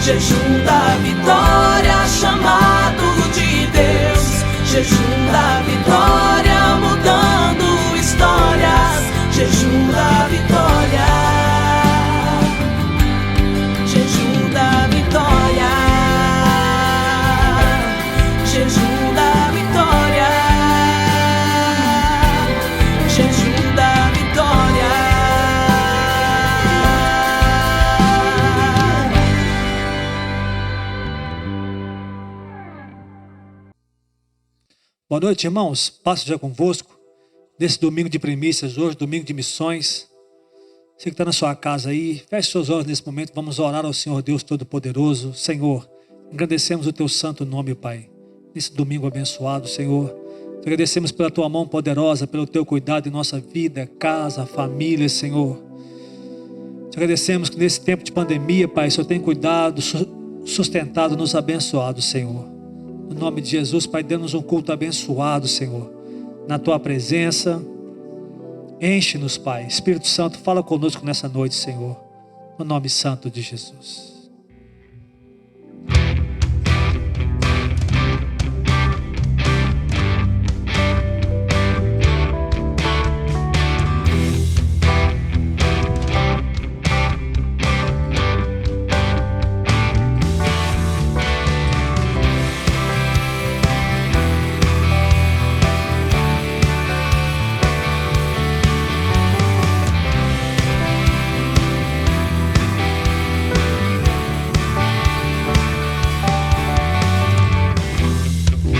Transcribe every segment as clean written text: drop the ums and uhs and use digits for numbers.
jejum da vitória, chamado de Deus, jejum da vitória, mudando histórias, jejum da vitória, jejum da vitória, jejum da vitória, jejum da vitória. Boa noite, irmãos. Paz seja convosco. Nesse domingo de primícias, hoje, domingo de missões. Você que está na sua casa aí, feche seus olhos nesse momento. Vamos orar ao Senhor Deus Todo-Poderoso. Senhor, agradecemos o Teu santo nome, Pai. Nesse domingo abençoado, Senhor. Te agradecemos pela Tua mão poderosa, pelo Teu cuidado em nossa vida, casa, família, Senhor. Te agradecemos que nesse tempo de pandemia, Pai, o Senhor tem cuidado, sustentado, nos abençoado, Senhor. No nome de Jesus, Pai, dê-nos um culto abençoado, Senhor. Na Tua presença, enche-nos, Pai. Espírito Santo, fala conosco nessa noite, Senhor. No nome santo de Jesus.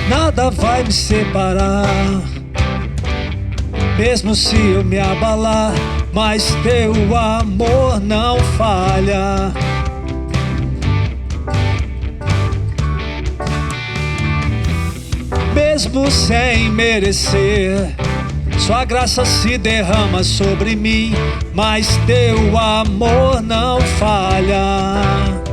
Nada vai me separar, mesmo se eu me abalar, mas Teu amor não falha. Mesmo sem merecer, Sua graça se derrama sobre mim, mas Teu amor não falha.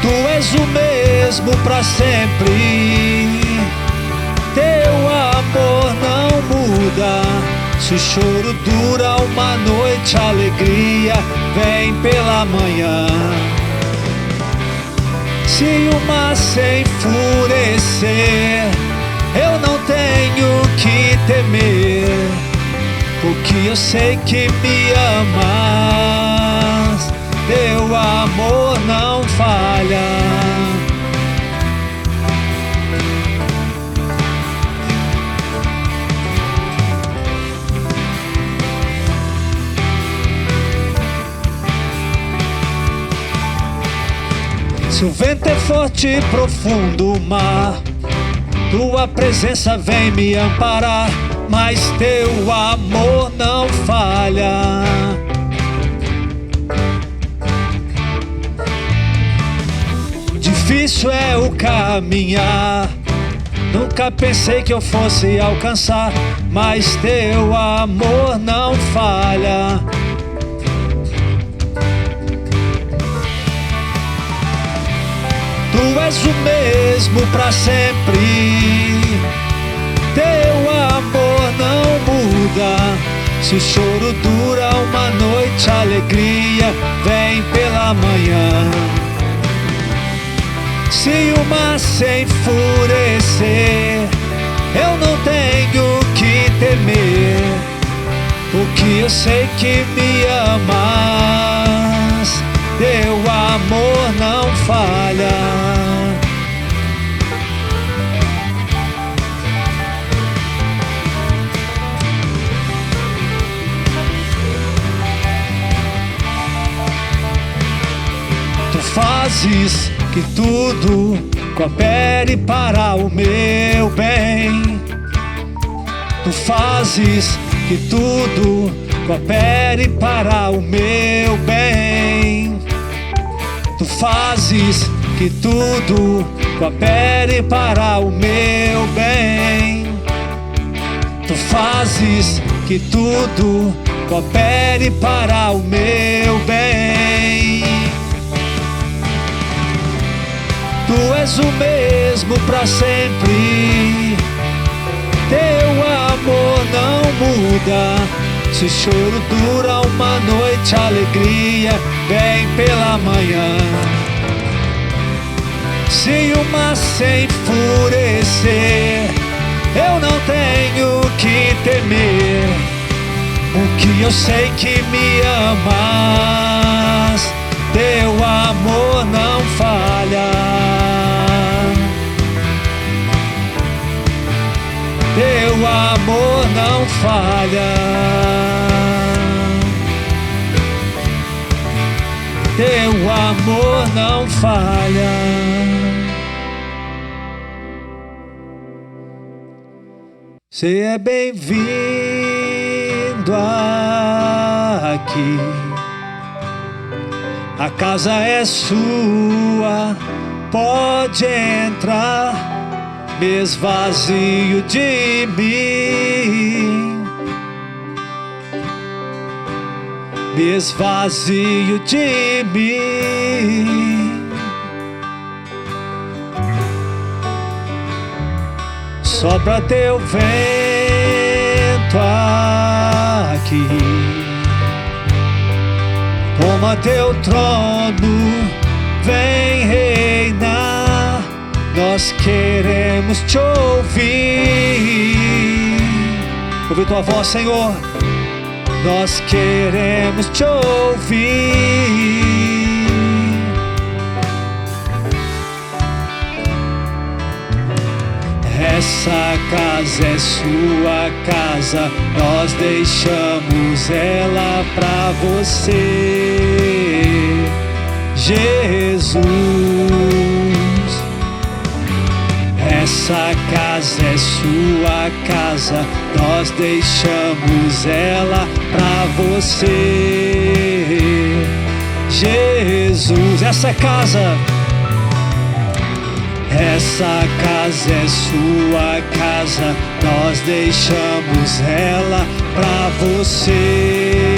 Tu és o mesmo para sempre, Teu amor não muda. Se o choro dura uma noite, a alegria vem pela manhã. Se o mar se enfurecer, eu não tenho que temer, porque eu sei que me amas. Teu amor não falha. Se o vento é forte e profundo o mar, Tua presença vem me amparar, mas Teu amor não falha. Difícil é o caminhar, nunca pensei que eu fosse alcançar, mas Teu amor não falha. Tu és o mesmo para sempre, Teu amor não muda. Se o choro dura uma noite, a alegria vem pela manhã. Se o mar se enfurecer, eu não tenho que temer, porque eu sei que me amas. Teu amor não falha. Tu fazes que tudo coopere para o meu bem. Tu fazes que tudo coopere para o meu bem. Tu fazes que tudo coopere para o meu bem. Tu fazes que tudo coopere para o meu bem. Tu és o mesmo para sempre, Teu amor não muda. Se o choro dura uma noite, a alegria vem pela manhã. Se o mar se enfurecer, eu não tenho que temer, porque eu sei que me amas. Teu amor não falha. Teu amor não falha. Teu amor não falha. Você é bem-vindo aqui. A casa é sua, pode entrar. Me esvazio de mim, me esvazio de mim. Sopra teu vento aqui, toma teu trono, vem reinar. Nós queremos te ouvir. Ouvir tua voz, Senhor. Nós queremos te ouvir. Essa casa é sua casa, nós deixamos ela pra você, Jesus. Essa casa é sua casa, nós deixamos ela pra você, Jesus. Essa casa é sua casa, nós deixamos ela pra você,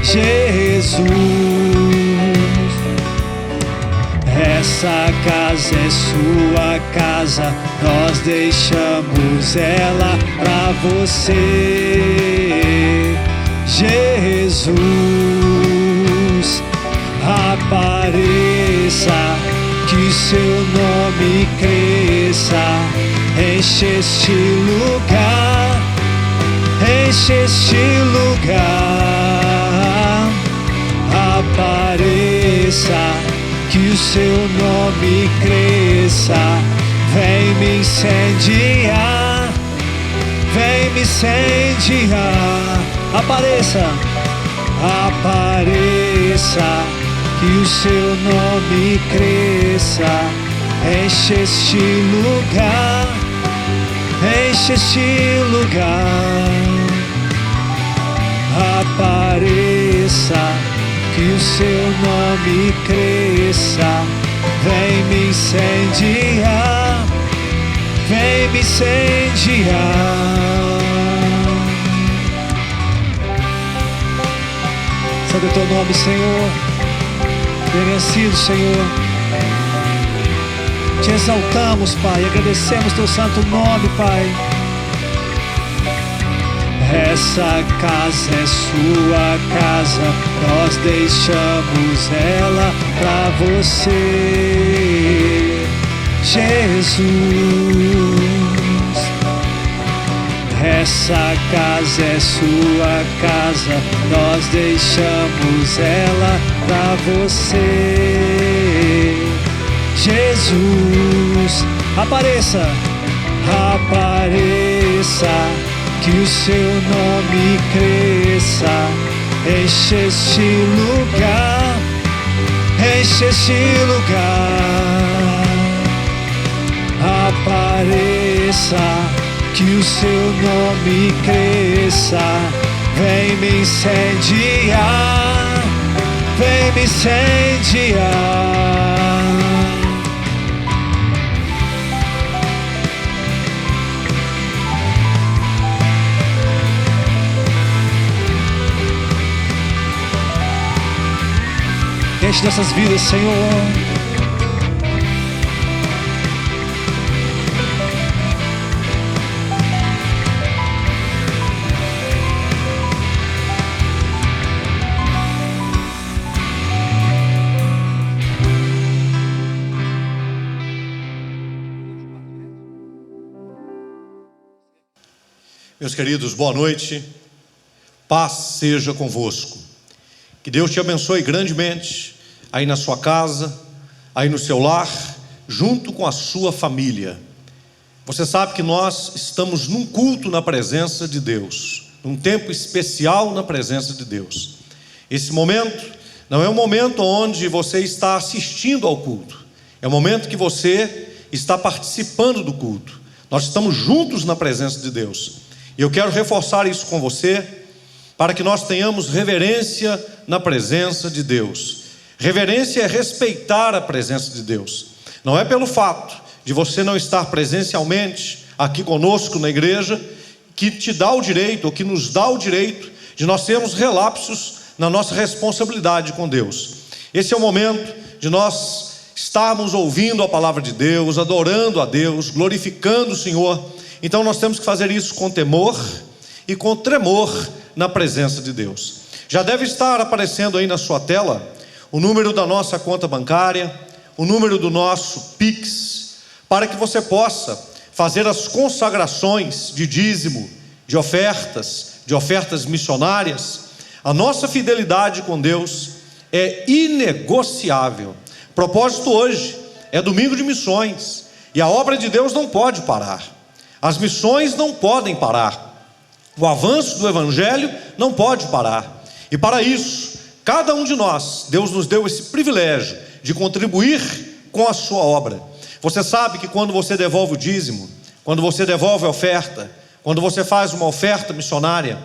Jesus. Essa casa é sua casa, nós deixamos ela pra você, Jesus. Apareça, que seu nome cresça, enche este lugar, enche este lugar. Apareça, que o seu nome cresça, vem me incendiar, vem me incendiar. Apareça, apareça, que o seu nome cresça, enche este lugar, enche este lugar. Apareça, que o seu nome cresça, vem me incendiar, vem me incendiar. Santo é teu nome, Senhor. Bendecido, Senhor. Te exaltamos, Pai, agradecemos teu santo nome, Pai. Essa casa é sua casa, nós deixamos ela pra você, Jesus. Essa casa é sua casa, nós deixamos ela pra você, Jesus. Apareça, apareça, que o seu nome cresça, enche este lugar, enche este lugar. Apareça, que o seu nome cresça, vem me incendiar, vem me incendiar. Enche nossas vidas, Senhor. Meus queridos, boa noite, paz seja convosco. Que Deus te abençoe grandemente, aí na sua casa, aí no seu lar, junto com a sua família. Você sabe que nós estamos num culto na presença de Deus, num tempo especial na presença de Deus. Esse momento não é um momento onde você está assistindo ao culto, é um momento que você está participando do culto. Nós estamos juntos na presença de Deus. E eu quero reforçar isso com você, para que nós tenhamos reverência na presença de Deus. Reverência é respeitar a presença de Deus. Não é pelo fato de você não estar presencialmente aqui conosco na igreja, que te dá o direito, ou que nos dá o direito, de nós termos relapsos na nossa responsabilidade com Deus. Esse é o momento de nós estarmos ouvindo a palavra de Deus, adorando a Deus, glorificando o Senhor. Então nós temos que fazer isso com temor e com tremor na presença de Deus. Já deve estar aparecendo aí na sua tela o número da nossa conta bancária, o número do nosso Pix, para que você possa fazer as consagrações de dízimo, de ofertas missionárias. A nossa fidelidade com Deus é inegociável. O propósito hoje é domingo de missões, e a obra de Deus não pode parar. As missões não podem parar, o avanço do Evangelho não pode parar, e para isso, cada um de nós, Deus nos deu esse privilégio de contribuir com a sua obra. Você sabe que quando você devolve o dízimo, quando você devolve a oferta, quando você faz uma oferta missionária,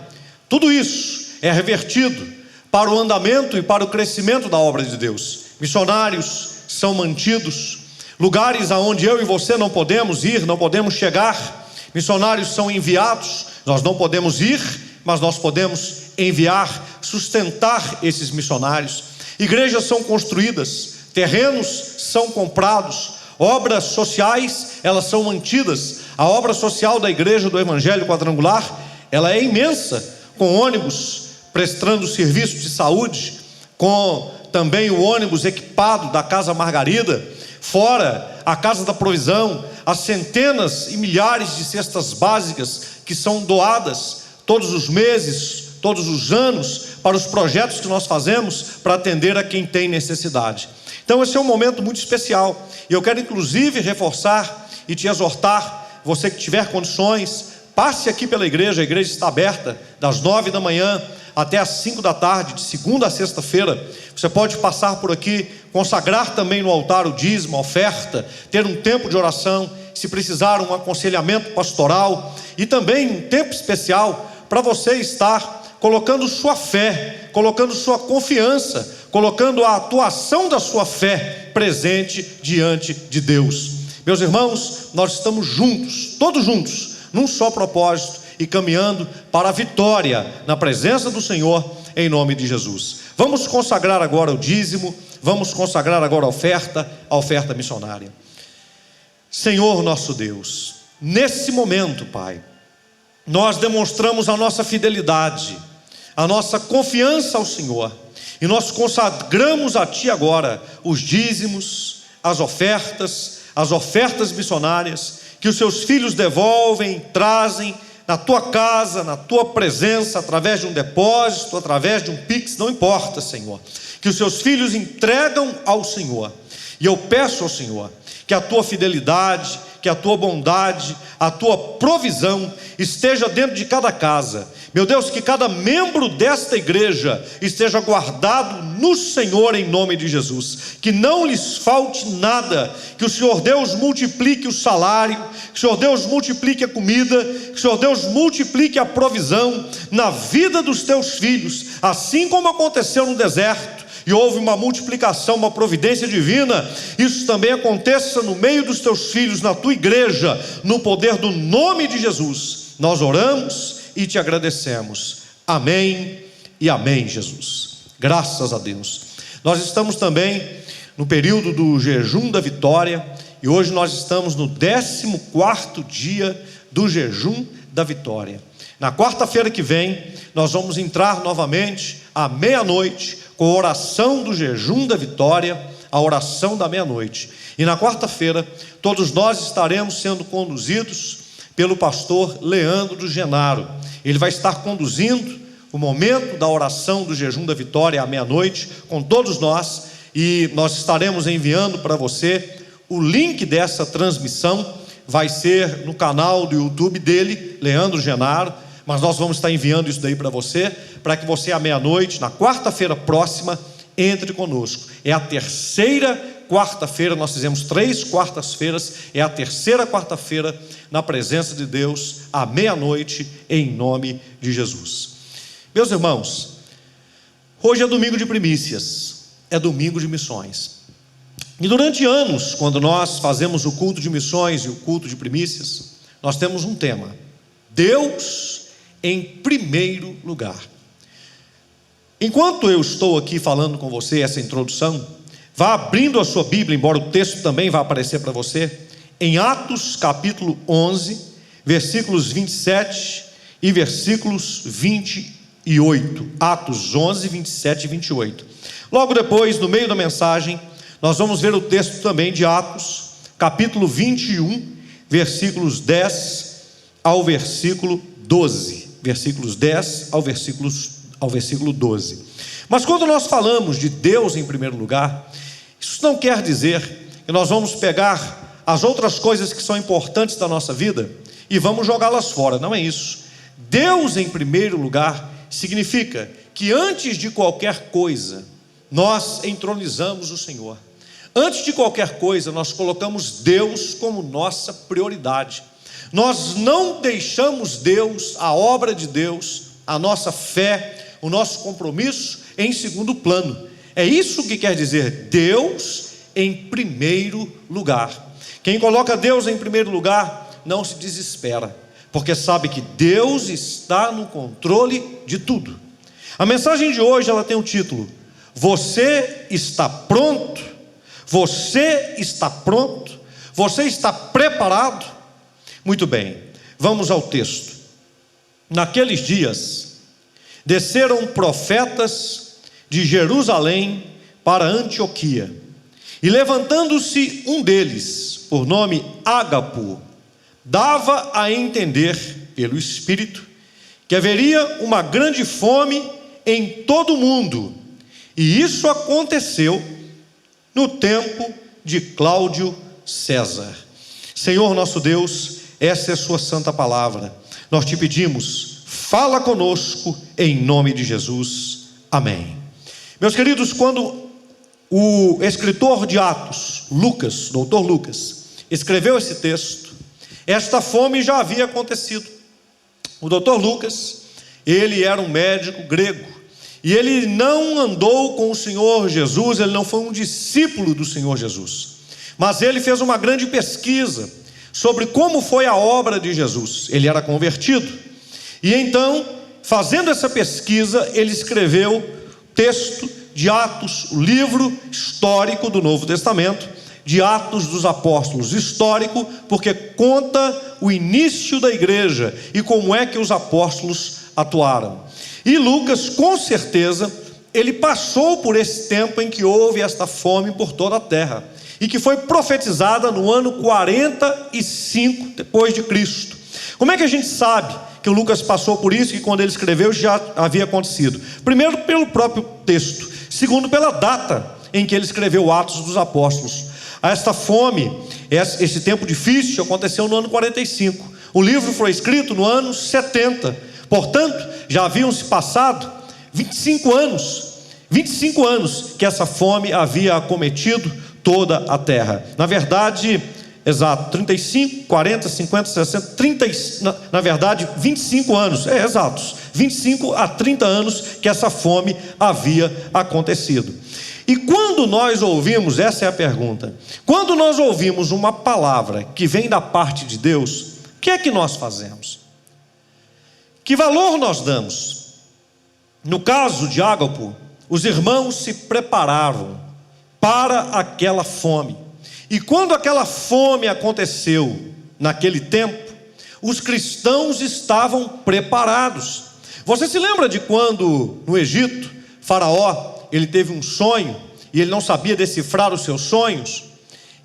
tudo isso é revertido para o andamento e para o crescimento da obra de Deus. Missionários são mantidos, lugares aonde eu e você não podemos ir, não podemos chegar, missionários são enviados. Nós não podemos ir, mas nós podemos enviar, sustentar esses missionários. Igrejas são construídas, terrenos são comprados, obras sociais, elas são mantidas. A obra social da igreja do Evangelho Quadrangular, ela é imensa, com ônibus prestando serviço de saúde, com também o ônibus equipado da Casa Margarida, fora a Casa da Provisão, as centenas e milhares de cestas básicas que são doadas todos os meses, todos os anos, para os projetos que nós fazemos para atender a quem tem necessidade. Então esse é um momento muito especial, e eu quero inclusive reforçar e te exortar, você que tiver condições, passe aqui pela igreja. A igreja está aberta das 9 da manhã até as 5 da tarde, de segunda a sexta-feira. Você pode passar por aqui, consagrar também no altar o dízimo, a oferta, ter um tempo de oração, se precisar um aconselhamento pastoral, e também um tempo especial para você estar colocando sua fé, colocando sua confiança, colocando a atuação da sua fé presente diante de Deus. Meus irmãos, nós estamos juntos, todos juntos, num só propósito, e caminhando para a vitória na presença do Senhor, em nome de Jesus. Vamos consagrar agora o dízimo, vamos consagrar agora a oferta missionária. Senhor nosso Deus, nesse momento, Pai, nós demonstramos a nossa fidelidade, a nossa confiança ao Senhor, e nós consagramos a Ti agora os dízimos, as ofertas missionárias, que os Seus filhos devolvem, trazem na Tua casa, na Tua presença, através de um depósito, através de um Pix, não importa, Senhor, que os Seus filhos entregam ao Senhor. E eu peço ao Senhor que a Tua fidelidade, que a Tua bondade, a Tua provisão esteja dentro de cada casa. Meu Deus, que cada membro desta igreja esteja guardado no Senhor, em nome de Jesus. Que não lhes falte nada, que o Senhor Deus multiplique o salário, que o Senhor Deus multiplique a comida, que o Senhor Deus multiplique a provisão na vida dos Teus filhos, assim como aconteceu no deserto, e houve uma multiplicação, uma providência divina. Isso também aconteça no meio dos Teus filhos, na Tua igreja, no poder do nome de Jesus. Nós oramos e Te agradecemos. Amém e amém, Jesus. Graças a Deus. Nós estamos também no período do jejum da vitória, e hoje nós estamos no 14º dia do jejum da vitória. Na quarta-feira que vem, nós vamos entrar novamente à meia-noite com a oração do jejum da vitória, a oração da meia-noite. E na quarta-feira, todos nós estaremos sendo conduzidos pelo pastor Leandro Genaro. Ele vai estar conduzindo o momento da oração do jejum da vitória à meia-noite com todos nós, e nós estaremos enviando para você o link dessa transmissão. Vai ser no canal do YouTube dele, Leandro Genaro, mas nós vamos estar enviando isso daí para você, para que você à meia-noite, na quarta-feira próxima, entre conosco. É a terceira quarta-feira, nós fizemos 3 quartas-feiras, é a terceira quarta-feira na presença de Deus, à meia-noite, em nome de Jesus. Meus irmãos, hoje é domingo de primícias, é domingo de missões. E durante anos, quando nós fazemos o culto de missões e o culto de primícias, nós temos um tema: Deus em primeiro lugar. Enquanto eu estou aqui falando com você essa introdução, vá abrindo a sua Bíblia, embora o texto também vá aparecer para você, em Atos capítulo 11, versículos 27 e versículos 28. Atos 11, 27 e 28. Logo depois, no meio da mensagem, nós vamos ver o texto também de Atos, capítulo 21, versículos 10 ao versículo 12. Versículos 10 ao versículo 12. Mas quando nós falamos de Deus em primeiro lugar, isso não quer dizer que nós vamos pegar as outras coisas que são importantes da nossa vida e vamos jogá-las fora. Não é isso. Deus em primeiro lugar significa que antes de qualquer coisa, nós entronizamos o Senhor. Antes de qualquer coisa, nós colocamos Deus como nossa prioridade. Nós não deixamos Deus, a obra de Deus, a nossa fé, o nosso compromisso em segundo plano. É isso que quer dizer Deus em primeiro lugar. Quem coloca Deus em primeiro lugar não se desespera, porque sabe que Deus está no controle de tudo. A mensagem de hoje, ela tem um título: Você está pronto? Você está pronto? Você está preparado? Muito bem, vamos ao texto. Naqueles dias, desceram profetas de Jerusalém para Antioquia, e levantando-se um deles, por nome Ágapo, dava a entender pelo Espírito que haveria uma grande fome em todo o mundo, e isso aconteceu no tempo de Cláudio César. Senhor nosso Deus, essa é a sua santa palavra. Nós te pedimos, fala conosco em nome de Jesus. Amém. Meus queridos, quando o escritor de Atos, Lucas, doutor Lucas, escreveu esse texto, esta fome já havia acontecido. O doutor Lucas, ele era um médico grego, e ele não andou com o Senhor Jesus, ele não foi um discípulo do Senhor Jesus, mas ele fez uma grande pesquisa sobre como foi a obra de Jesus. Ele era convertido, e então, fazendo essa pesquisa, ele escreveu o texto de Atos, o livro histórico do Novo Testamento, de Atos dos Apóstolos, histórico, porque conta o início da igreja e como é que os apóstolos atuaram. E Lucas, com certeza, ele passou por esse tempo em que houve esta fome por toda a terra, e que foi profetizada no ano 45 depois de Cristo. Como é que a gente sabe que o Lucas passou por isso, que quando ele escreveu já havia acontecido? Primeiro, pelo próprio texto. Segundo, pela data em que ele escreveu Atos dos Apóstolos. Esta fome, esse tempo difícil, aconteceu no ano 45. O livro foi escrito no ano 70. Portanto, já haviam se passado 25 anos que essa fome havia acometido toda a terra. Na verdade, exato, 35, 40, 50, 60, 30, na verdade, 25 anos, exatos, 25 a 30 anos que essa fome havia acontecido. E quando nós ouvimos, essa é a pergunta, quando nós ouvimos uma palavra que vem da parte de Deus, o que é que nós fazemos? Que valor nós damos? No caso de Ágapo, os irmãos se preparavam para aquela fome. E quando aquela fome aconteceu naquele tempo, os cristãos estavam preparados. Você se lembra de quando no Egito, Faraó, ele teve um sonho e ele não sabia decifrar os seus sonhos?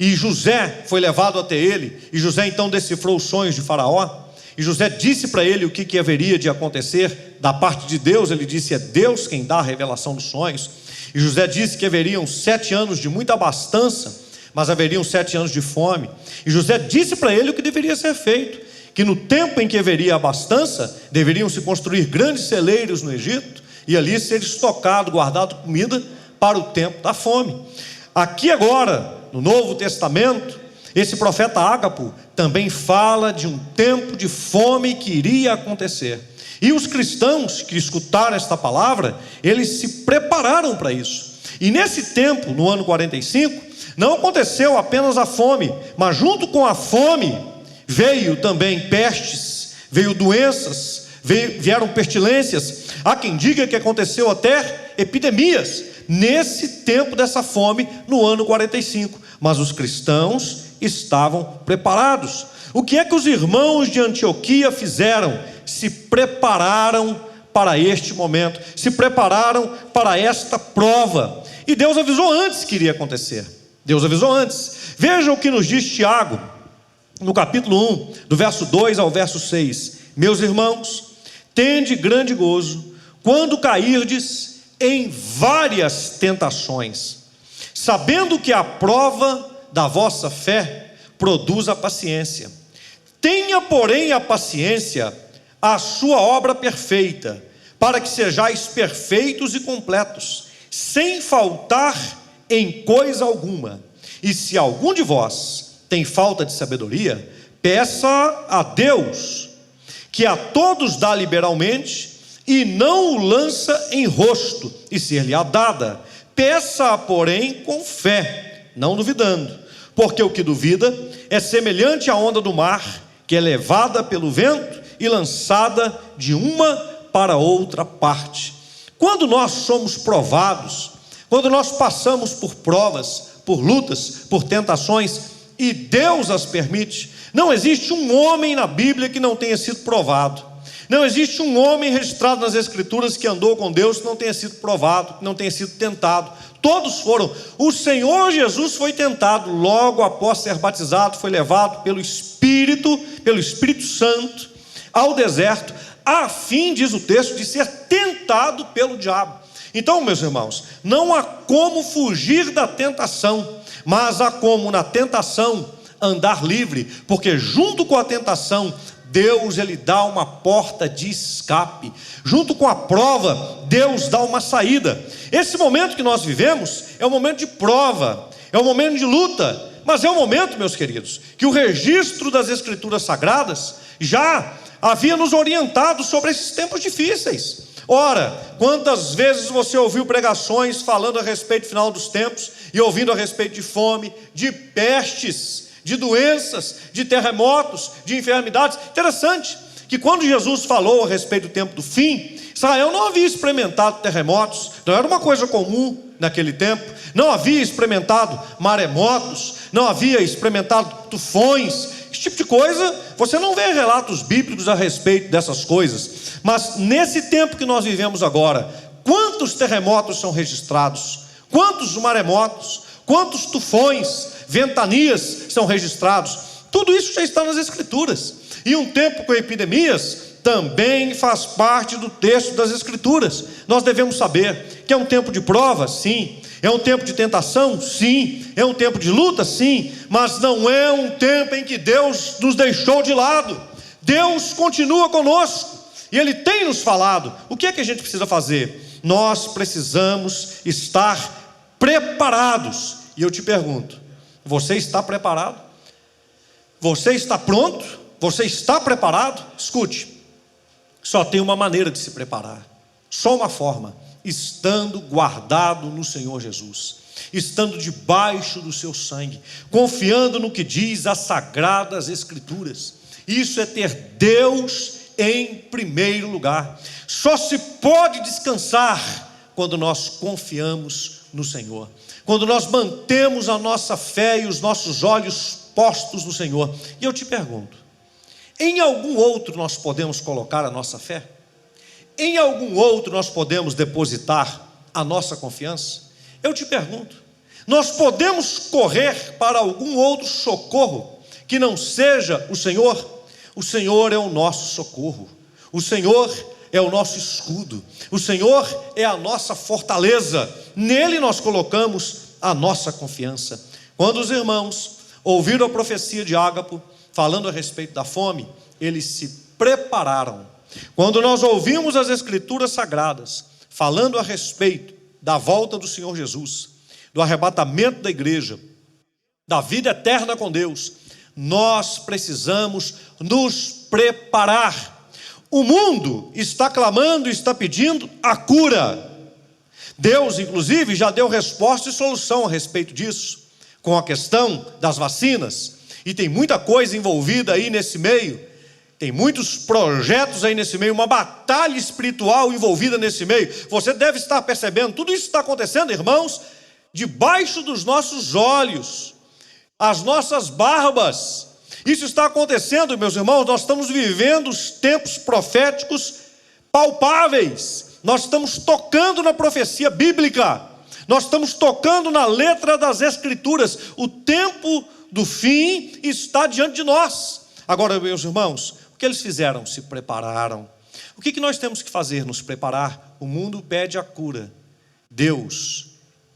e José foi levado até ele, e José então decifrou os sonhos de Faraó, e José disse para ele o que haveria de acontecer da parte de Deus. Ele disse: é Deus quem dá a revelação dos sonhos. E José disse que haveriam 7 anos de muita abastança, mas haveriam 7 anos de fome. E José disse para ele o que deveria ser feito, que no tempo em que haveria abastança, deveriam se construir grandes celeiros no Egito, e ali ser estocado, guardado comida para o tempo da fome. Aqui agora, no Novo Testamento, esse profeta Ágapo também fala de um tempo de fome que iria acontecer. E os cristãos que escutaram esta palavra, eles se prepararam para isso. E nesse tempo, no ano 45, não aconteceu apenas a fome, mas junto com a fome veio também pestes, veio doenças, vieram pestilências. Há quem diga que aconteceu até epidemias nesse tempo dessa fome, no ano 45. Mas os cristãos estavam preparados. O que é que os irmãos de Antioquia fizeram? Se prepararam para este momento, se prepararam para esta prova. E Deus avisou antes que iria acontecer. Deus avisou antes. Veja o que nos diz Tiago, no capítulo 1, do verso 2 ao verso 6. Meus irmãos, tende grande gozo quando cairdes em várias tentações, sabendo que a prova da vossa fé produz a paciência. Tenha, porém, a paciência a sua obra perfeita, para que sejais perfeitos e completos, sem faltar em coisa alguma. E se algum de vós tem falta de sabedoria, peça a Deus, que a todos dá liberalmente, e não o lança em rosto, e ser-lhe-á dada. Peça-a, porém, com fé, não duvidando, porque o que duvida é semelhante à onda do mar, que é levada pelo vento e lançada de uma para outra parte. Quando nós somos provados, quando nós passamos por provas, por lutas, por tentações, e Deus as permite, não existe um homem na Bíblia que não tenha sido provado. Não existe um homem registrado nas Escrituras que andou com Deus que não tenha sido provado, que não tenha sido tentado. Todos foram. O Senhor Jesus foi tentado logo após ser batizado, foi levado pelo Espírito Santo ao deserto, a fim, diz o texto, de ser tentado pelo diabo. Então, meus irmãos, não há como fugir da tentação, mas há como na tentação andar livre, porque junto com a tentação, Deus ele dá uma porta de escape. Junto com a prova, Deus dá uma saída. Esse momento que nós vivemos é um momento de prova, é um momento de luta, mas é um momento, meus queridos, que o registro das Escrituras Sagradas já havia nos orientado sobre esses tempos difíceis. Ora, quantas vezes você ouviu pregações falando a respeito do final dos tempos, e ouvindo a respeito de fome, de pestes, de doenças, de terremotos, de enfermidades. Interessante que quando Jesus falou a respeito do tempo do fim, Israel não havia experimentado terremotos, não era uma coisa comum naquele tempo, não havia experimentado maremotos, não havia experimentado tufões, esse tipo de coisa. Você não vê relatos bíblicos a respeito dessas coisas. Mas nesse tempo que nós vivemos agora, quantos terremotos são registrados? Quantos maremotos? Quantos tufões, ventanias são registrados? Tudo isso já está nas Escrituras. E um tempo com epidemias também faz parte do texto das Escrituras. Nós devemos saber que é um tempo de prova, sim. É um tempo de tentação, sim. É um tempo de luta, sim. Mas não é um tempo em que Deus nos deixou de lado. Deus continua conosco. E Ele tem nos falado. O que é que a gente precisa fazer? Nós precisamos estar preparados. E eu te pergunto, você está preparado? Você está pronto? Você está preparado? Escute, só tem uma maneira de se preparar, só uma forma: estando guardado no Senhor Jesus, estando debaixo do seu sangue, confiando no que diz as Sagradas Escrituras. Isso é ter Deus em primeiro lugar. Só se pode descansar quando nós confiamos no Senhor, quando nós mantemos a nossa fé e os nossos olhos postos no Senhor. E eu te pergunto, em algum outro nós podemos colocar a nossa fé? Em algum outro nós podemos depositar a nossa confiança? Eu te pergunto, Nós podemos correr para algum outro socorro que não seja o Senhor? O Senhor é o nosso socorro, o Senhor é o nosso escudo, o Senhor é a nossa fortaleza, nele nós colocamos a nossa confiança. Quando os irmãos ouviram a profecia de Ágapo, falando a respeito da fome, eles se prepararam. Quando nós ouvimos as Escrituras Sagradas, falando a respeito da volta do Senhor Jesus, do arrebatamento da igreja, da vida eterna com Deus, nós precisamos nos preparar. O mundo está clamando, está pedindo a cura. Deus, inclusive, já deu resposta e solução a respeito disso, com a questão das vacinas, e tem muita coisa envolvida aí nesse meio, tem muitos projetos aí nesse meio, uma batalha espiritual envolvida nesse meio. Você deve estar percebendo, tudo isso está acontecendo, irmãos, debaixo dos nossos olhos, as nossas barbas. Isso está acontecendo, meus irmãos, nós estamos vivendo os tempos proféticos palpáveis, nós estamos tocando na profecia bíblica, nós estamos tocando na letra das Escrituras, o tempo do fim está diante de nós. Agora, meus irmãos, o que eles fizeram? Se prepararam. O que nós temos que fazer? Nos preparar. O mundo pede a cura, Deus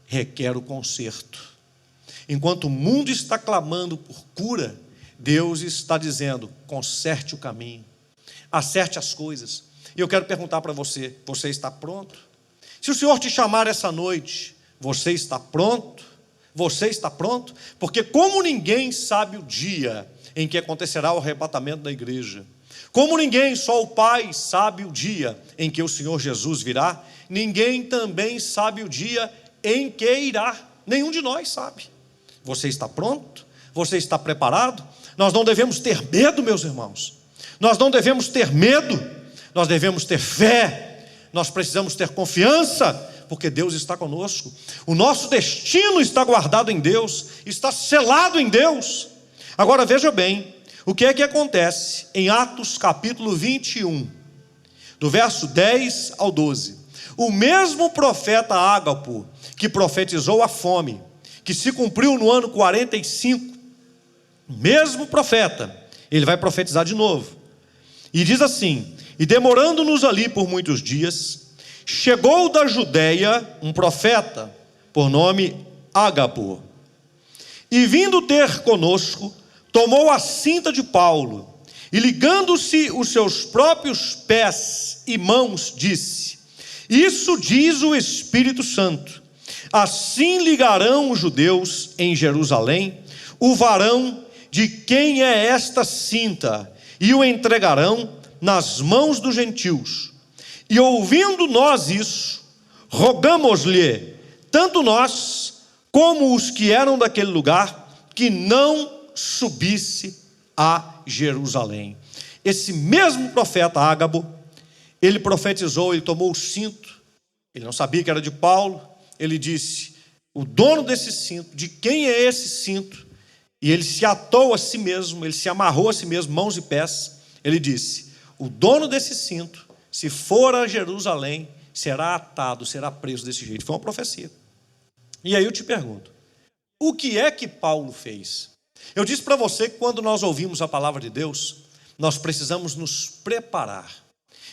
requer o conserto. Enquanto o mundo está clamando por cura, Deus está dizendo: conserte o caminho, acerte as coisas. E eu quero perguntar para você: você está pronto? Se o Senhor te chamar essa noite, você está pronto? Você está pronto? Porque como ninguém sabe o dia em que acontecerá o arrebatamento da igreja, como ninguém, só o Pai sabe o dia em que o Senhor Jesus virá, ninguém também sabe o dia em que irá. Nenhum de nós sabe. Você está pronto? Você está preparado? Nós não devemos ter medo, meus irmãos. Nós não devemos ter medo. Nós devemos ter fé. Nós precisamos ter confiança, porque Deus está conosco. O nosso destino está guardado em Deus, está selado em Deus. Agora veja bem, o que é que acontece em Atos capítulo 21, do verso 10 ao 12. O mesmo profeta Ágapo, que profetizou a fome, que se cumpriu no ano 45, mesmo profeta, ele vai profetizar de novo. E diz assim: e demorando-nos ali por muitos dias, chegou da Judeia um profeta, por nome Ágapo, e vindo ter conosco, tomou a cinta de Paulo, e ligando-se os seus próprios pés e mãos, disse: isso diz o Espírito Santo, assim ligarão os judeus em Jerusalém o varão de quem é esta cinta, e o entregarão nas mãos dos gentios. E ouvindo nós isso, rogamos-lhe, tanto nós como os que eram daquele lugar, que não subisse a Jerusalém. Esse mesmo profeta Ágabo, ele profetizou, ele tomou o cinto, ele não sabia que era de Paulo, ele disse: o dono desse cinto, de quem é esse cinto? E ele se atou a si mesmo, ele se amarrou a si mesmo, mãos e pés. Ele disse: o dono desse cinto, se for a Jerusalém, será atado, será preso desse jeito. Foi uma profecia. E aí eu te pergunto, o que é que Paulo fez? Eu disse para você que quando nós ouvimos a palavra de Deus, nós precisamos nos preparar.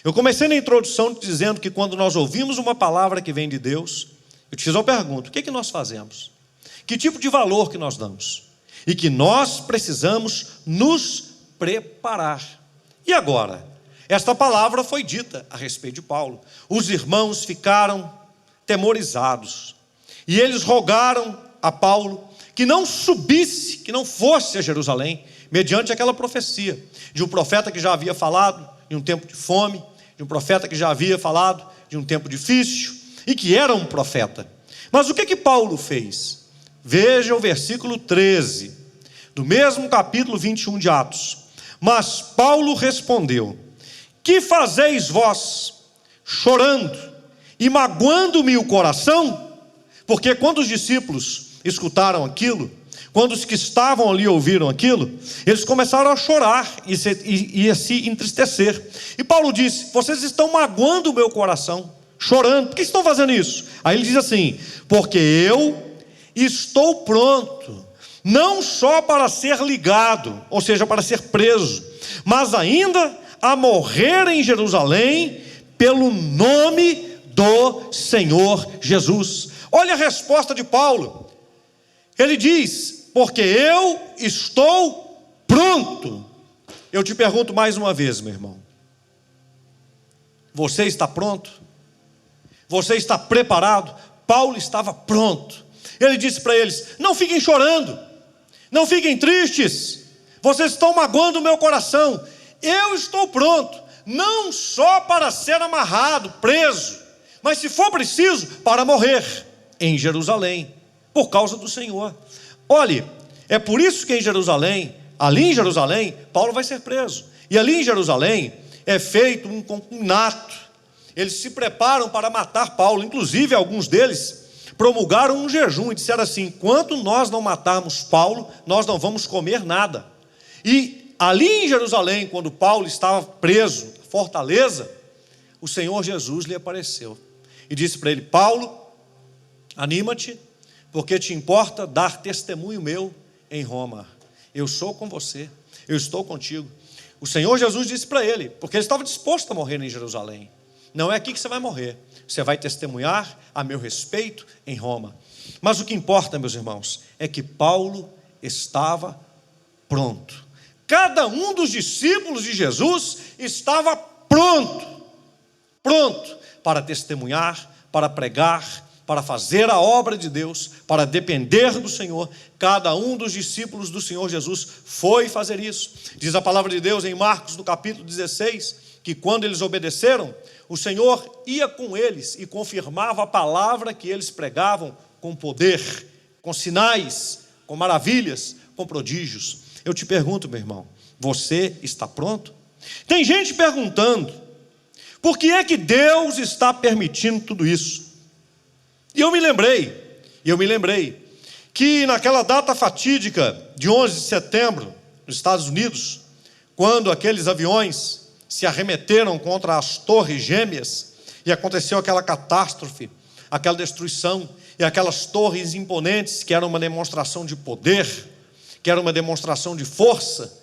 Eu comecei na introdução dizendo que quando nós ouvimos uma palavra que vem de Deus, eu te fiz uma pergunta: o que é que nós fazemos? Que tipo de valor que nós damos? E que nós precisamos nos preparar. E agora? Esta palavra foi dita a respeito de Paulo. Os irmãos ficaram temorizados, e eles rogaram a Paulo que não subisse, que não fosse a Jerusalém, mediante aquela profecia de um profeta que já havia falado de um tempo de fome, de um profeta que já havia falado de um tempo difícil, e que era um profeta. Mas o que Paulo fez? Veja o versículo 13, do mesmo capítulo 21 de Atos. Mas Paulo respondeu: que fazeis vós, chorando e magoando-me o coração? Porque quando os discípulos escutaram aquilo, quando os que estavam ali ouviram aquilo, eles começaram a chorar e a se entristecer. E Paulo disse: vocês estão magoando o meu coração, chorando. Por que estão fazendo isso? Aí ele diz assim: porque eu estou pronto, não só para ser ligado, ou seja, para ser preso, mas ainda a morrer em Jerusalém pelo nome do Senhor Jesus. Olha a resposta de Paulo. Ele diz: porque eu estou pronto. Eu te pergunto mais uma vez, meu irmão, você está pronto? Você está preparado? Paulo estava pronto. Ele disse para eles: não fiquem chorando, não fiquem tristes, vocês estão magoando o meu coração. Eu estou pronto, não só para ser amarrado, preso, mas se for preciso, para morrer em Jerusalém, por causa do Senhor. Olhe, é por isso que ali em Jerusalém, Paulo vai ser preso. E ali em Jerusalém é feito um concubinato. Eles se preparam para matar Paulo. Inclusive, alguns deles promulgaram um jejum e disseram assim: enquanto nós não matarmos Paulo, nós não vamos comer nada. E ali em Jerusalém, quando Paulo estava preso, na fortaleza, o Senhor Jesus lhe apareceu e disse para ele: Paulo, anima-te, porque te importa dar testemunho meu em Roma. Eu sou com você, eu estou contigo. O Senhor Jesus disse para ele, porque ele estava disposto a morrer em Jerusalém: não é aqui que você vai morrer, você vai testemunhar a meu respeito em Roma. Mas o que importa, meus irmãos, é que Paulo estava pronto. Cada um dos discípulos de Jesus estava pronto para testemunhar, para pregar, para fazer a obra de Deus, para depender do Senhor. Cada um dos discípulos do Senhor Jesus foi fazer isso. Diz a palavra de Deus em Marcos, no capítulo 16, que quando eles obedeceram, o Senhor ia com eles e confirmava a palavra que eles pregavam com poder, com sinais, com maravilhas, com prodígios. Eu te pergunto, meu irmão, você está pronto? Tem gente perguntando: por que é que Deus está permitindo tudo isso? E eu me lembrei que naquela data fatídica de 11 de setembro, nos Estados Unidos, quando aqueles aviões se arremeteram contra as torres gêmeas e aconteceu aquela catástrofe, aquela destruição, e aquelas torres imponentes que eram uma demonstração de poder, que era uma demonstração de força,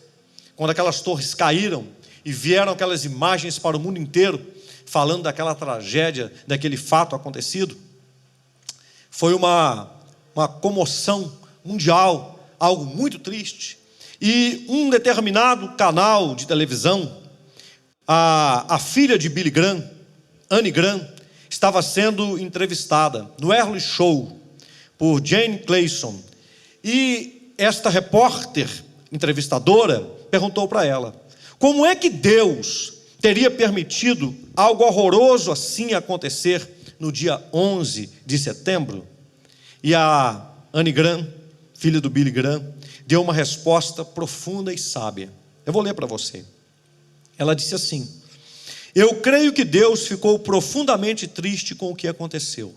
quando aquelas torres caíram e vieram aquelas imagens para o mundo inteiro, falando daquela tragédia, daquele fato acontecido, foi uma comoção mundial, algo muito triste. E um determinado canal de televisão, a filha de Billy Graham, Anne Graham, estava sendo entrevistada no Early Show por Jane Clayson. E esta repórter, entrevistadora, perguntou para ela: como é que Deus teria permitido algo horroroso assim acontecer no dia 11 de setembro? E a Anne Graham, filha do Billy Graham, deu uma resposta profunda e sábia. Eu vou ler para você. Ela disse assim: eu creio que Deus ficou profundamente triste com o que aconteceu,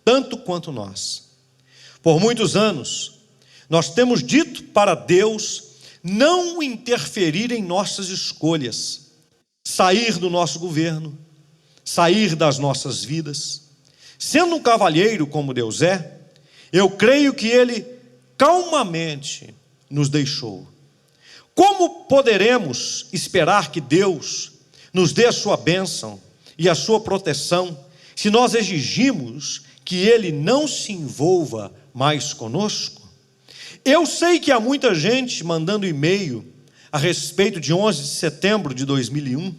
tanto quanto nós. Por muitos anos, nós temos dito para Deus não interferir em nossas escolhas, sair do nosso governo, sair das nossas vidas. Sendo um cavalheiro como Deus é, eu creio que Ele calmamente nos deixou. Como poderemos esperar que Deus nos dê a sua bênção e a sua proteção, se nós exigimos que Ele não se envolva mais conosco? Eu sei que há muita gente mandando e-mail a respeito de 11 de setembro de 2001,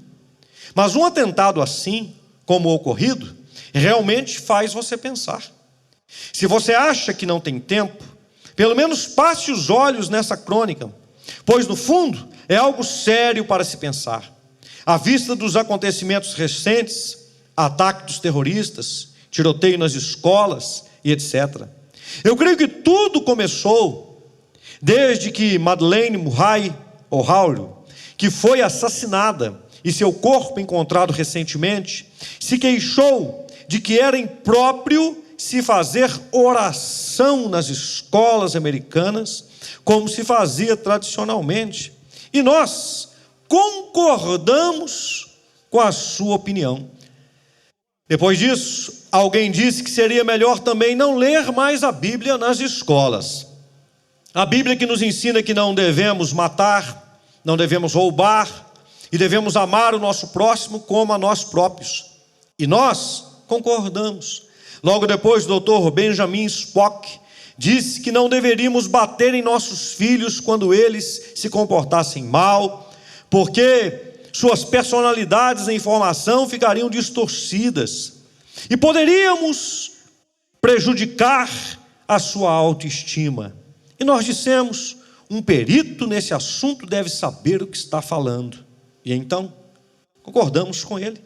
mas um atentado assim, como o ocorrido, realmente faz você pensar. Se você acha que não tem tempo, pelo menos passe os olhos nessa crônica, pois no fundo é algo sério para se pensar. À vista dos acontecimentos recentes, ataque dos terroristas, tiroteio nas escolas e etc. Eu creio que tudo começou desde que Madeleine Murray O'Haur, que foi assassinada e seu corpo encontrado recentemente, se queixou de que era impróprio se fazer oração nas escolas americanas, como se fazia tradicionalmente. E nós concordamos com a sua opinião. Depois disso, alguém disse que seria melhor também não ler mais a Bíblia nas escolas. A Bíblia que nos ensina que não devemos matar, não devemos roubar e devemos amar o nosso próximo como a nós próprios. E nós concordamos. Logo depois, o Dr. Benjamin Spock disse que não deveríamos bater em nossos filhos quando eles se comportassem mal, porque suas personalidades em formação ficariam distorcidas e poderíamos prejudicar a sua autoestima. E nós dissemos, um perito nesse assunto deve saber o que está falando. E então, concordamos com ele.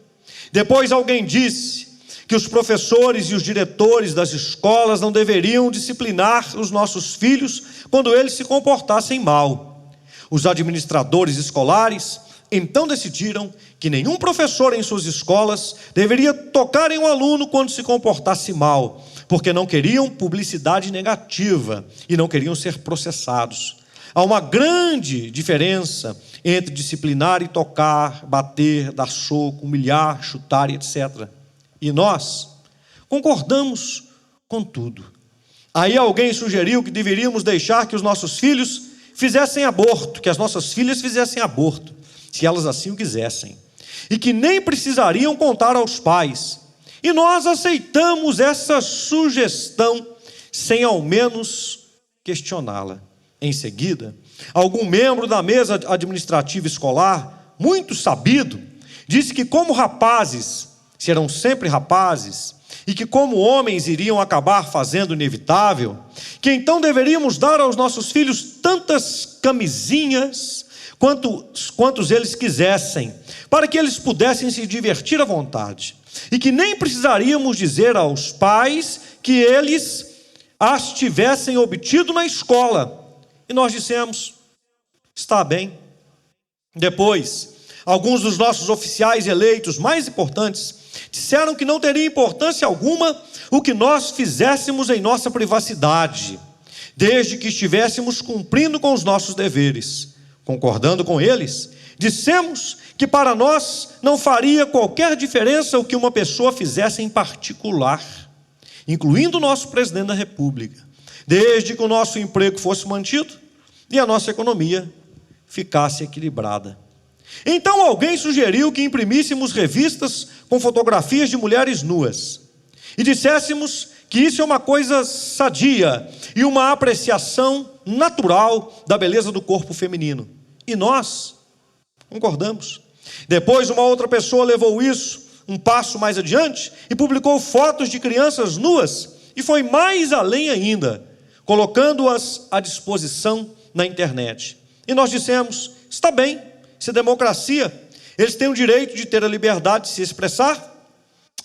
Depois alguém disse que os professores e os diretores das escolas não deveriam disciplinar os nossos filhos quando eles se comportassem mal. Os administradores escolares então decidiram que nenhum professor em suas escolas deveria tocar em um aluno quando se comportasse mal, porque não queriam publicidade negativa e não queriam ser processados. Há uma grande diferença entre disciplinar e tocar, bater, dar soco, humilhar, chutar e etc. E nós concordamos com tudo. Aí alguém sugeriu que deveríamos deixar que os nossos filhos fizessem aborto, que as nossas filhas fizessem aborto, se elas assim o quisessem, e que nem precisariam contar aos pais. E nós aceitamos essa sugestão sem ao menos questioná-la. Em seguida, algum membro da mesa administrativa escolar, muito sabido, disse que como rapazes serão sempre rapazes, e que como homens iriam acabar fazendo o inevitável, que então deveríamos dar aos nossos filhos tantas camisinhas quantos eles quisessem, para que eles pudessem se divertir à vontade, e que nem precisaríamos dizer aos pais que eles as tivessem obtido na escola. E nós dissemos, está bem. Depois, alguns dos nossos oficiais eleitos mais importantes disseram que não teria importância alguma o que nós fizéssemos em nossa privacidade, desde que estivéssemos cumprindo com os nossos deveres. Concordando com eles, dissemos que para nós não faria qualquer diferença o que uma pessoa fizesse em particular, incluindo o nosso presidente da República, desde que o nosso emprego fosse mantido e a nossa economia ficasse equilibrada. Então alguém sugeriu que imprimíssemos revistas com fotografias de mulheres nuas e disséssemos que isso é uma coisa sadia e uma apreciação natural da beleza do corpo feminino. E nós concordamos. Depois uma outra pessoa levou isso um passo mais adiante e publicou fotos de crianças nuas e foi mais além ainda, colocando-as à disposição na internet. E nós dissemos, está bem, isso é democracia, eles têm o direito de ter a liberdade de se expressar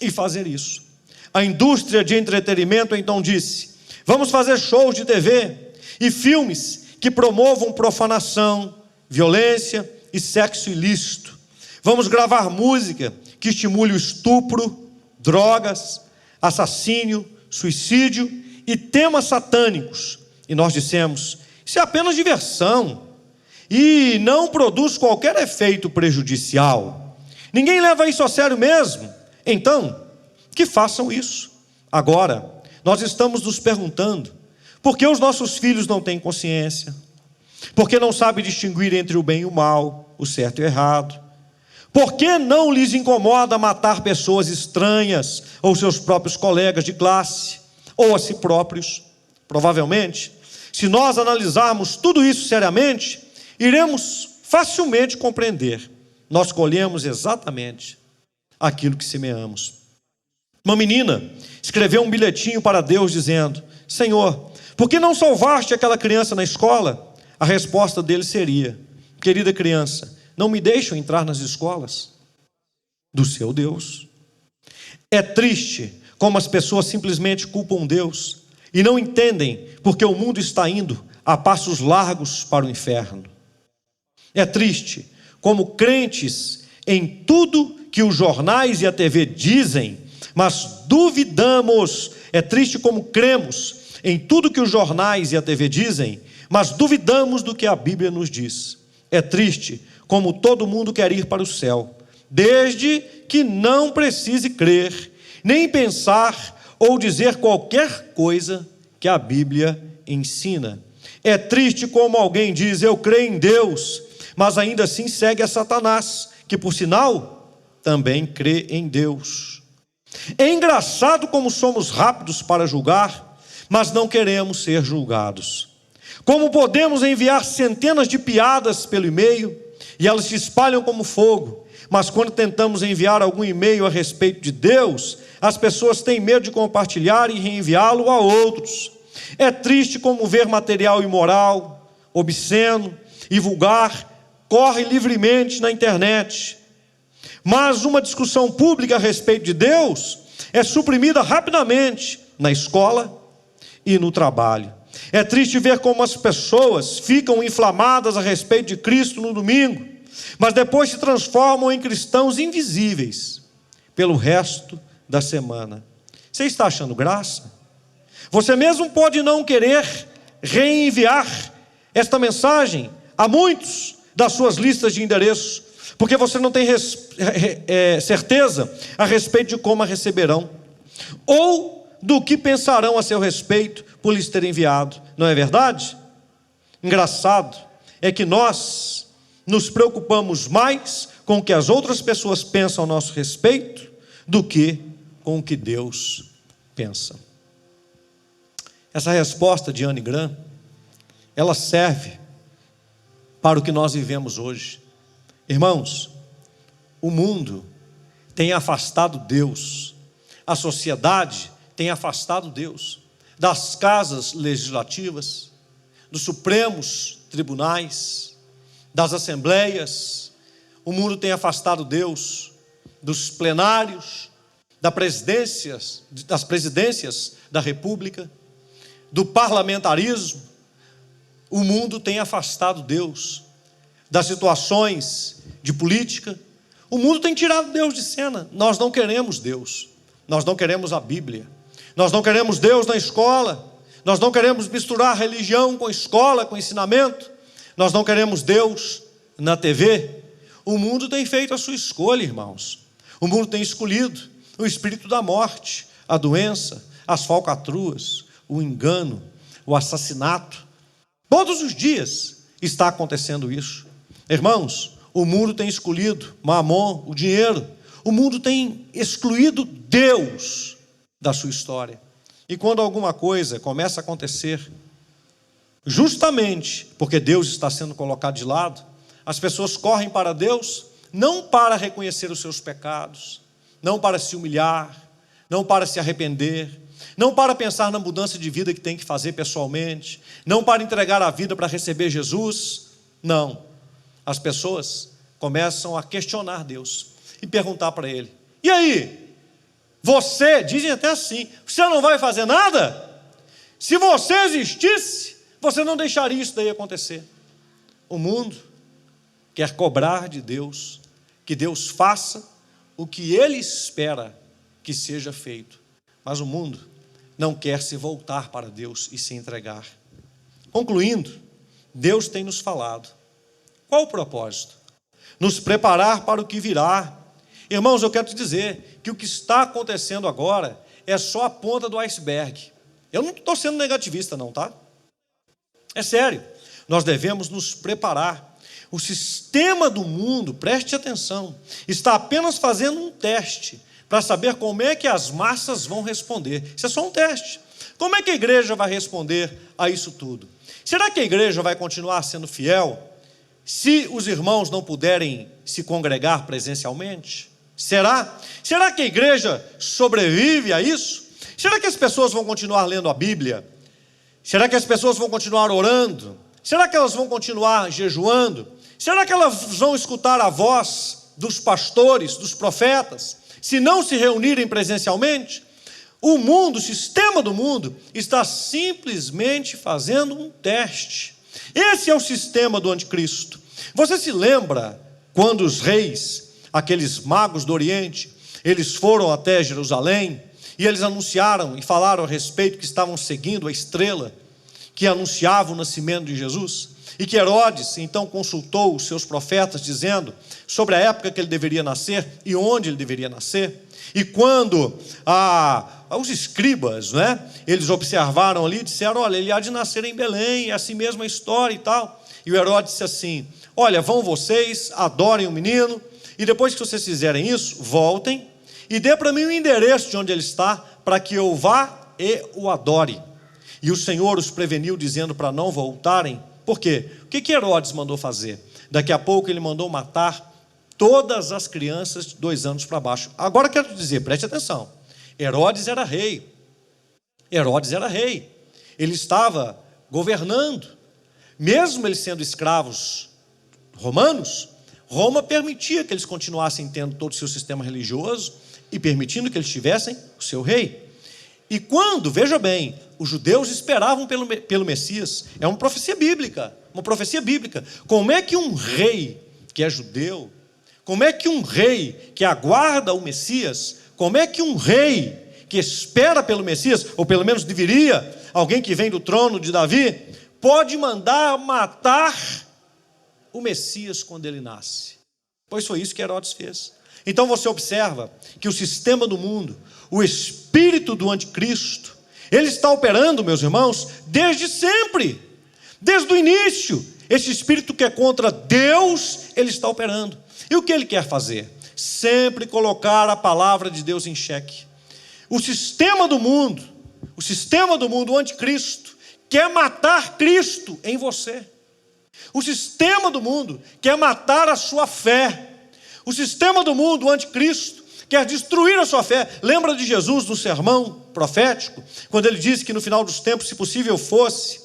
e fazer isso. A indústria de entretenimento então disse, vamos fazer shows de TV e filmes que promovam profanação, violência e sexo ilícito. Vamos gravar música que estimule o estupro, drogas, assassínio, suicídio e temas satânicos. E nós dissemos, isso é apenas diversão e não produz qualquer efeito prejudicial. Ninguém leva isso a sério mesmo. Então, que façam isso. Agora, nós estamos nos perguntando, por que os nossos filhos não têm consciência? Por que não sabem distinguir entre o bem e o mal, o certo e o errado? Por que não lhes incomoda matar pessoas estranhas, ou seus próprios colegas de classe, ou a si próprios? Provavelmente, se nós analisarmos tudo isso seriamente, iremos facilmente compreender. Nós colhemos exatamente aquilo que semeamos. Uma menina escreveu um bilhetinho para Deus dizendo, Senhor, por que não salvaste aquela criança na escola? A resposta dele seria, querida criança, não me deixam entrar nas escolas do seu Deus. É triste como as pessoas simplesmente culpam Deus e não entendem porque o mundo está indo a passos largos para o inferno. É triste como crentes em tudo que os jornais e a TV dizem, mas duvidamos. É triste como cremos em tudo que os jornais e a TV dizem, mas duvidamos do que a Bíblia nos diz. É triste como todo mundo quer ir para o céu, desde que não precise crer nem em pensar ou dizer qualquer coisa que a Bíblia ensina. É triste como alguém diz: eu creio em Deus, mas ainda assim segue a Satanás, que por sinal também crê em Deus. É engraçado como somos rápidos para julgar, mas não queremos ser julgados. Como podemos enviar centenas de piadas pelo e-mail e elas se espalham como fogo, mas quando tentamos enviar algum e-mail a respeito de Deus, as pessoas têm medo de compartilhar e reenviá-lo a outros. É triste como ver material imoral, obsceno e vulgar corre livremente na internet. Mas uma discussão pública a respeito de Deus é suprimida rapidamente na escola e no trabalho. É triste ver como as pessoas ficam inflamadas a respeito de Cristo no domingo, mas depois se transformam em cristãos invisíveis pelo resto da semana. Você está achando graça? Você mesmo pode não querer reenviar esta mensagem a muitos das suas listas de endereços, porque você não tem certeza a respeito de como a receberão, ou do que pensarão a seu respeito por lhes ter enviado, não é verdade? Engraçado é que nós nos preocupamos mais com o que as outras pessoas pensam a nosso respeito do que com o que Deus pensa. Essa resposta de Anne Graham, ela serve para o que nós vivemos hoje. Irmãos, o mundo tem afastado Deus, a sociedade tem afastado Deus das casas legislativas, dos supremos tribunais, das assembleias. O mundo tem afastado Deus dos plenários, das presidências da República, do parlamentarismo. O mundo tem afastado Deus das situações de política. O mundo tem tirado Deus de cena. Nós não queremos Deus, nós não queremos a Bíblia, nós não queremos Deus na escola, nós não queremos misturar religião com escola, com ensinamento, nós não queremos Deus na TV. O mundo tem feito a sua escolha, irmãos. O mundo tem escolhido o espírito da morte, a doença, as falcatruas, o engano, o assassinato. Todos os dias está acontecendo isso. Irmãos, o mundo tem escolhido Mamon, o dinheiro. O mundo tem excluído Deus da sua história. E quando alguma coisa começa a acontecer, justamente porque Deus está sendo colocado de lado, as pessoas correm para Deus, não para reconhecer os seus pecados, não para se humilhar, não para se arrepender, não para pensar na mudança de vida que tem que fazer pessoalmente, não para entregar a vida para receber Jesus. Não. As pessoas começam a questionar Deus e perguntar para Ele: e aí? Você, dizem até assim, você não vai fazer nada? Se você existisse, você não deixaria isso daí acontecer. O mundo quer cobrar de Deus que Deus faça o que Ele espera que seja feito. Mas o mundo não quer se voltar para Deus e se entregar. Concluindo, Deus tem nos falado. Qual o propósito? Nos preparar para o que virá. Irmãos, eu quero te dizer que o que está acontecendo agora é só a ponta do iceberg. Eu não estou sendo negativista não, tá? É sério. Nós devemos nos preparar. O sistema do mundo, preste atenção, está apenas fazendo um teste para saber como é que as massas vão responder. Isso é só um teste. Como é que a igreja vai responder a isso tudo? Será que a igreja vai continuar sendo fiel se os irmãos não puderem se congregar presencialmente? Será? Será que a igreja sobrevive a isso? Será que as pessoas vão continuar lendo a Bíblia? Será que as pessoas vão continuar orando? Será que elas vão continuar jejuando? Será que elas vão escutar a voz dos pastores, dos profetas, se não se reunirem presencialmente? O mundo, o sistema do mundo, está simplesmente fazendo um teste. Esse é o sistema do anticristo. Você se lembra quando os reis, aqueles magos do Oriente, eles foram até Jerusalém e eles anunciaram e falaram a respeito que estavam seguindo a estrela que anunciava o nascimento de Jesus? e que Herodes então consultou os seus profetas, dizendo sobre a época que ele deveria nascer e onde ele deveria nascer. E quando os escribas, né, eles observaram ali, disseram: olha, ele há de nascer em Belém, é assim mesmo a história e tal. E o Herodes disse assim: olha, vão vocês, adorem o menino, e depois que vocês fizerem isso, voltem e dê para mim o endereço de onde ele está, para que eu vá e o adore. E o Senhor os preveniu, dizendo para não voltarem. Por quê? O que Herodes mandou fazer? Daqui a pouco ele mandou matar todas as crianças de 2 anos para baixo. Agora quero dizer, preste atenção, Herodes era rei. Herodes era rei. Ele estava governando. Mesmo eles sendo escravos romanos, Roma permitia que eles continuassem tendo todo o seu sistema religioso e permitindo que eles tivessem o seu rei. E quando, veja bem, os judeus esperavam pelo Messias, é uma profecia bíblica, Como é que um rei que é judeu, como é que um rei que aguarda o Messias, como é que um rei que espera pelo Messias, ou pelo menos deveria, alguém que vem do trono de Davi, pode mandar matar o Messias quando ele nasce? Pois foi isso que Herodes fez. Então você observa que o sistema do mundo, o espírito do anticristo, ele está operando, meus irmãos, desde sempre, desde o início. Esse espírito que é contra Deus, ele está operando. E o que ele quer fazer? Sempre colocar a palavra de Deus em xeque. O sistema do mundo, o anticristo, quer matar Cristo em você. O sistema do mundo quer matar a sua fé. O sistema do mundo, o anticristo, quer destruir a sua fé. Lembra de Jesus no sermão profético, quando ele disse que no final dos tempos, se possível fosse,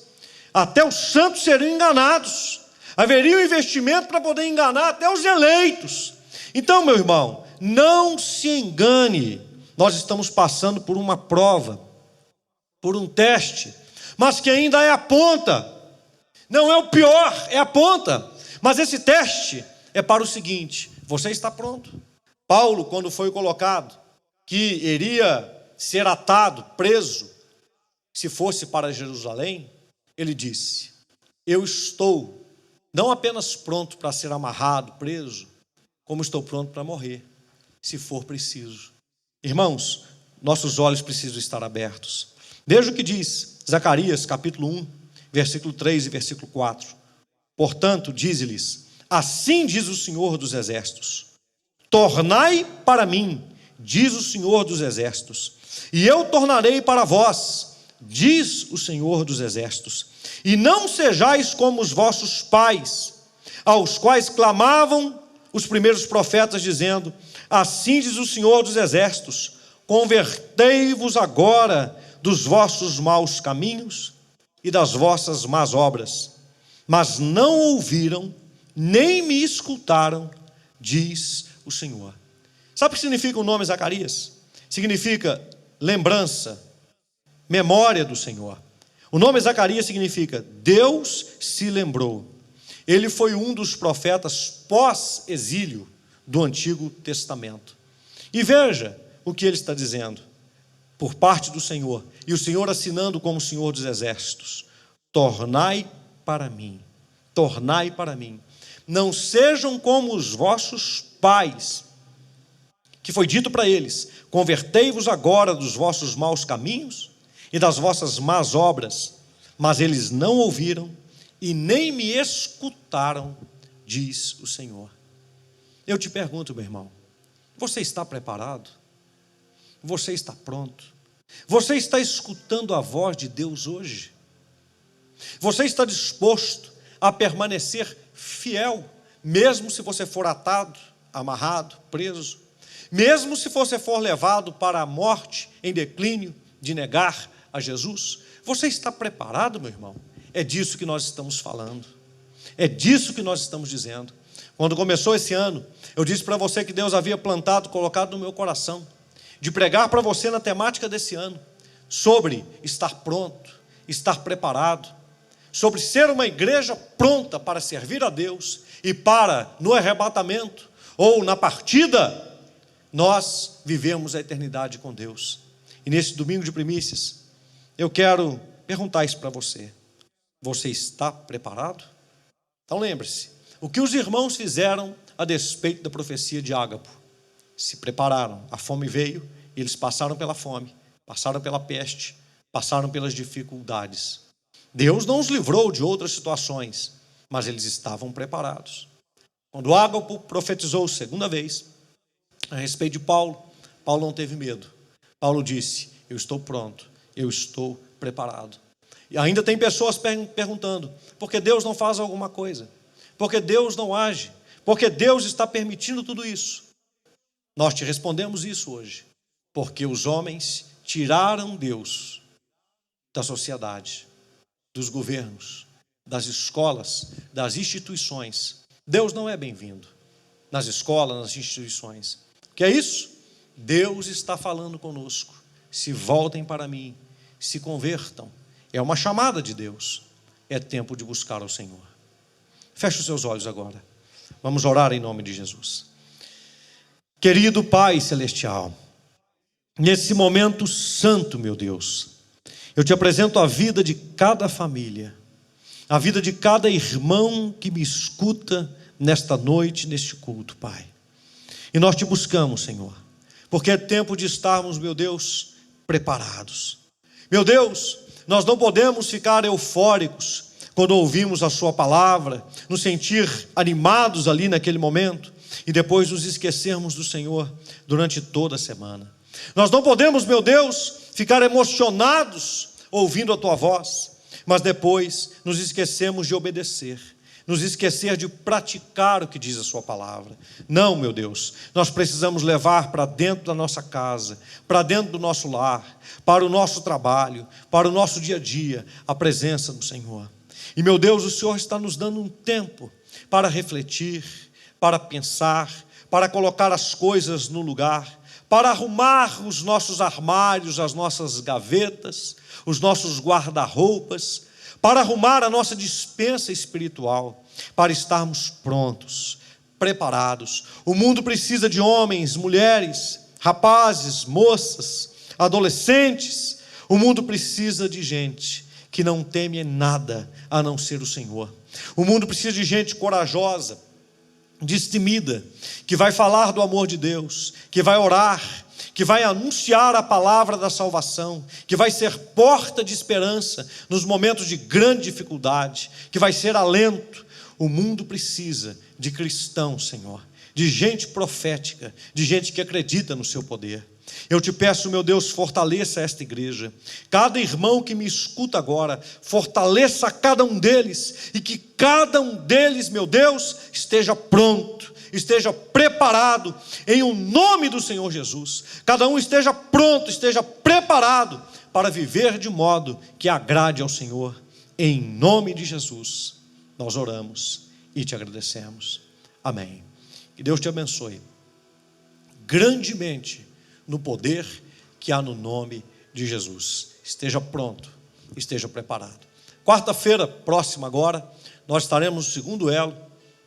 até os santos seriam enganados. Haveria um investimento para poder enganar até os eleitos. Então, meu irmão, não se engane. Nós estamos passando por uma prova, por um teste, mas que ainda é a ponta. Não é o pior, é a ponta. Mas esse teste é para o seguinte: você está pronto? Paulo, quando foi colocado que iria ser atado, preso, se fosse para Jerusalém, ele disse: eu estou não apenas pronto para ser amarrado, preso, como estou pronto para morrer, se for preciso. Irmãos, nossos olhos precisam estar abertos. Veja o que diz Zacarias, capítulo 1, versículo 3 e versículo 4. Portanto, diz-lhes: assim diz o Senhor dos Exércitos, tornai para mim, diz o Senhor dos Exércitos, e eu tornarei para vós, diz o Senhor dos Exércitos, e não sejais como os vossos pais, aos quais clamavam os primeiros profetas, dizendo: assim diz o Senhor dos Exércitos, convertei-vos agora dos vossos maus caminhos e das vossas más obras. Mas não ouviram, nem me escutaram, diz o Senhor. Sabe o que significa o nome Zacarias? Significa lembrança, memória do Senhor. O nome Zacarias significa Deus se lembrou. Ele foi um dos profetas pós-exílio do Antigo Testamento. E veja o que ele está dizendo, por parte do Senhor, e o Senhor assinando como Senhor dos Exércitos: tornai para mim, não sejam como os vossos pais, que foi dito para eles: convertei-vos agora dos vossos maus caminhos e das vossas más obras. Mas eles não ouviram e nem me escutaram, diz o Senhor. Eu te pergunto, meu irmão, você está preparado? Você está pronto? Você está escutando a voz de Deus hoje? Você está disposto a permanecer fiel, mesmo se você for atado, amarrado, preso, mesmo se você for levado para a morte em declínio de negar a Jesus? Você está preparado, meu irmão? É disso que nós estamos falando, é disso que nós estamos dizendo. Quando começou esse ano, eu disse para você que Deus havia plantado, colocado no meu coração, de pregar para você na temática desse ano, sobre estar pronto, estar preparado, sobre ser uma igreja pronta para servir a Deus, e para, no arrebatamento, ou na partida, nós vivemos a eternidade com Deus. E nesse domingo de primícias, eu quero perguntar isso para você: você está preparado? Então lembre-se, o que os irmãos fizeram a despeito da profecia de Ágapo? Se prepararam, a fome veio, e eles passaram pela fome, passaram pela peste, passaram pelas dificuldades. Deus não os livrou de outras situações, mas eles estavam preparados. Quando Ágapo profetizou segunda vez a respeito de Paulo, Paulo não teve medo. Paulo disse: eu estou pronto, eu estou preparado. E ainda tem pessoas perguntando: por que Deus não faz alguma coisa? Por que Deus não age? Por que Deus está permitindo tudo isso? Nós te respondemos isso hoje. Porque os homens tiraram Deus da sociedade, dos governos, das escolas, das instituições. Deus não é bem-vindo nas escolas, nas instituições. O que é isso? Deus está falando conosco. Se voltem para mim, se convertam. É uma chamada de Deus. É tempo de buscar ao Senhor. Feche os seus olhos agora. Vamos orar em nome de Jesus. Querido Pai Celestial, nesse momento santo, meu Deus, eu te apresento a vida de cada família, a vida de cada irmão que me escuta nesta noite, neste culto, Pai. E nós te buscamos, Senhor, porque é tempo de estarmos, meu Deus, preparados. Meu Deus, nós não podemos ficar eufóricos quando ouvimos a sua palavra, nos sentir animados ali naquele momento e depois nos esquecermos do Senhor durante toda a semana. Nós não podemos, meu Deus, ficar emocionados ouvindo a tua voz, mas depois nos esquecemos de obedecer, nos esquecer de praticar o que diz a sua palavra. Não, meu Deus, nós precisamos levar para dentro da nossa casa, para dentro do nosso lar, para o nosso trabalho, para o nosso dia a dia, a presença do Senhor. E, meu Deus, o Senhor está nos dando um tempo para refletir, para pensar, para colocar as coisas no lugar, para arrumar os nossos armários, as nossas gavetas, os nossos guarda-roupas, para arrumar a nossa despensa espiritual, para estarmos prontos, preparados. O mundo precisa de homens, mulheres, rapazes, moças, adolescentes. O mundo precisa de gente que não teme nada a não ser o Senhor. O mundo precisa de gente corajosa, destemida, que vai falar do amor de Deus, que vai orar, que vai anunciar a palavra da salvação, que vai ser porta de esperança nos momentos de grande dificuldade, que vai ser alento. O mundo precisa de cristãos, Senhor, de gente profética, de gente que acredita no seu poder. Eu te peço, meu Deus, fortaleça esta igreja. Cada irmão que me escuta agora, fortaleça cada um deles, e que cada um deles, meu Deus, esteja pronto, esteja preparado, em o nome do Senhor Jesus. Cada um esteja pronto, esteja preparado para viver de modo que agrade ao Senhor. Em nome de Jesus, nós oramos e te agradecemos. Amém. Que Deus te abençoe grandemente no poder que há no nome de Jesus. Esteja pronto, esteja preparado. Quarta-feira próxima agora, nós estaremos no segundo elo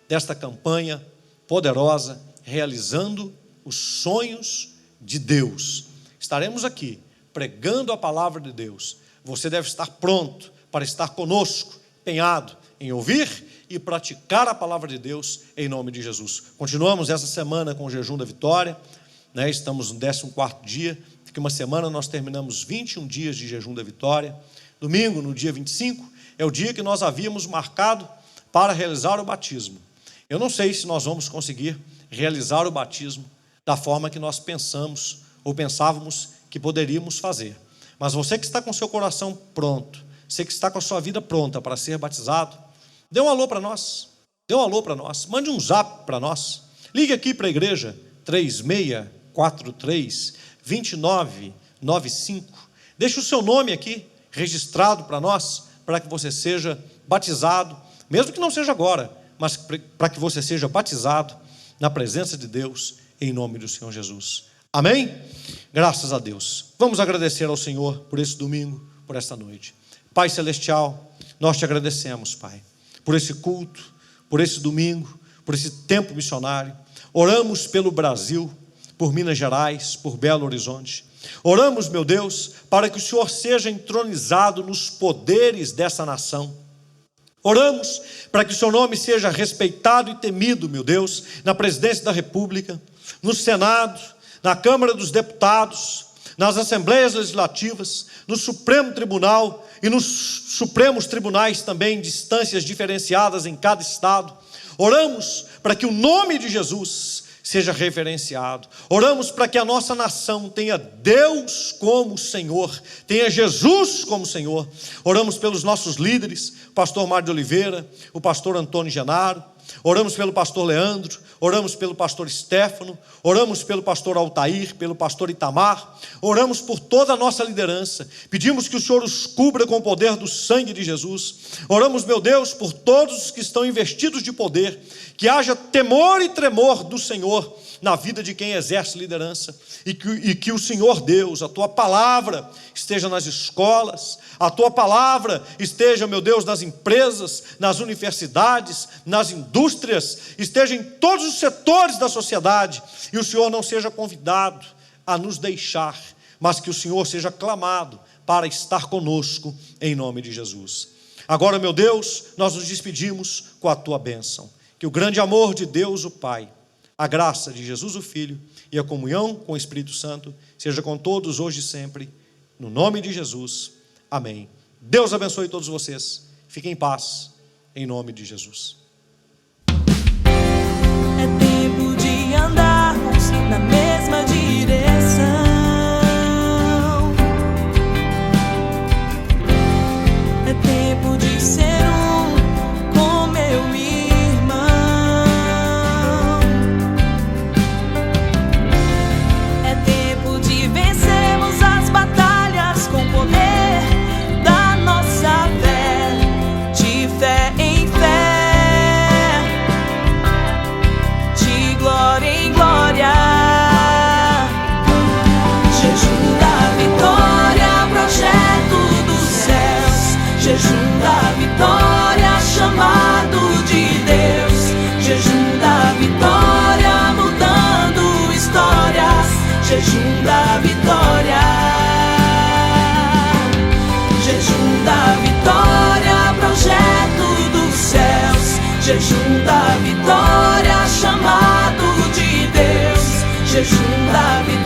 desta campanha poderosa, realizando os sonhos de Deus. Estaremos aqui pregando a palavra de Deus. Você deve estar pronto para estar conosco, empenhado em ouvir e praticar a palavra de Deus em nome de Jesus. Continuamos essa semana com o jejum da vitória, né? Estamos no 14º dia. Daqui uma semana nós terminamos 21 dias de jejum da vitória. Domingo, no dia 25, é o dia que nós havíamos marcado para realizar o batismo. Eu não sei se nós vamos conseguir realizar o batismo da forma que nós pensamos ou pensávamos que poderíamos fazer. Mas você que está com seu coração pronto, você que está com a sua vida pronta para ser batizado, dê um alô para nós, mande um zap para nós, ligue aqui para a igreja, 3643-2995, deixe o seu nome aqui, registrado para nós, para que você seja batizado, mesmo que não seja agora, mas para que você seja batizado na presença de Deus, em nome do Senhor Jesus. Amém? Graças a Deus. Vamos agradecer ao Senhor por esse domingo, por esta noite. Pai Celestial, nós te agradecemos, Pai, por esse culto, por esse domingo, por esse tempo missionário. Oramos pelo Brasil, por Minas Gerais, por Belo Horizonte. Oramos, meu Deus, para que o Senhor seja entronizado nos poderes dessa nação. Oramos para que o seu nome seja respeitado e temido, meu Deus, na presidência da República, no Senado, na Câmara dos Deputados, nas Assembleias Legislativas, no Supremo Tribunal e nos Supremos Tribunais também, de instâncias diferenciadas em cada estado. Oramos para que o nome de Jesus seja reverenciado. Oramos para que a nossa nação tenha Deus como Senhor, tenha Jesus como Senhor. Oramos pelos nossos líderes, o pastor Mário de Oliveira, o pastor Antônio Genaro. Oramos pelo pastor Leandro, oramos pelo pastor Stefano, oramos pelo pastor Altair, pelo pastor Itamar, oramos por toda a nossa liderança, pedimos que o Senhor os cubra com o poder do sangue de Jesus. Oramos, meu Deus, por todos os que estão investidos de poder, que haja temor e tremor do Senhor na vida de quem exerce liderança, e que o Senhor Deus, a Tua palavra esteja nas escolas, a Tua palavra esteja, meu Deus, nas empresas, nas universidades, nas indústrias, esteja em todos os setores da sociedade, e o Senhor não seja convidado a nos deixar, mas que o Senhor seja clamado para estar conosco, em nome de Jesus. Agora, meu Deus, nós nos despedimos com a Tua bênção, que o grande amor de Deus o Pai, a graça de Jesus o Filho e a comunhão com o Espírito Santo seja com todos hoje e sempre, no nome de Jesus, amém. Deus abençoe todos vocês, fiquem em paz, em nome de Jesus. É tempo de andarmos na mesma direção. É tempo de ser um com meu irmão. É tempo de vencermos as batalhas com o poder da nossa fé, de fé em fé, de glória em glória. Jejum da vitória, projeto dos céus. Jejum da vitória, chamado de Deus. Jejum da vitória, mudando histórias. Jejum da vitória. Jejum da vitória, projeto dos céus. Jejum da vitória, chamado de Deus. Jejum da vitória.